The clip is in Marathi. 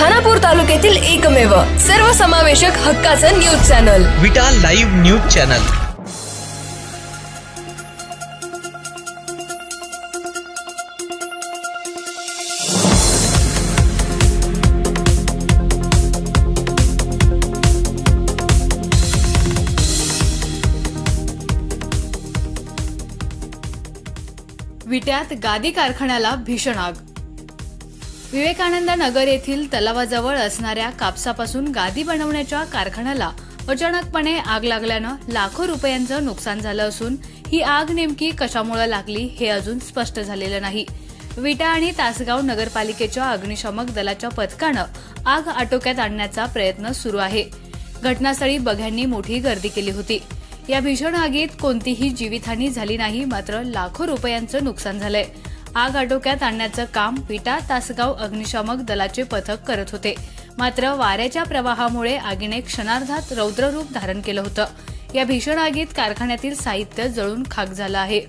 खानापूर तालुक्यातील एकमेव सर्वसमावेशक हक्काचं न्यूज चॅनल विटा लाईव्ह न्यूज चॅनल। विट्यात गादी कारखान्याला भीषण आग। विवेकानंद नगर येथील तलावाजवळ असणाऱ्या कापसापासून गादी बनवण्याच्या कारखान्याला अचानकपणे आग लागल्यानं लाखो रुपयांचं नुकसान झालं असून ही आग नेमकी कशामुळे लागली हे अजून स्पष्ट झालेलं नाही। विटा आणि तासगाव नगरपालिकेच्या अग्निशमक दलाच्या पथकानं आग आटोक्यात आणण्याचा प्रयत्न सुरू आहे। घटनास्थळी बघ्यांनी मोठी गर्दी केली होती। या भीषण आगीत कोणतीही जीवितहानी झाली नाही, मात्र लाखो रुपयांचं नुकसान झालंय। आग आटोक्यात आणण्याचं काम विटा तासगाव अग्निशमक दलाचे पथक करत होते, मात्र वाऱ्याच्या प्रवाहामुळे आगीने क्षणार्धात रौद्र रूप धारण केलं होतं। या भीषण आगीत कारखान्यातील साहित्य जळून खाक झालं आहे।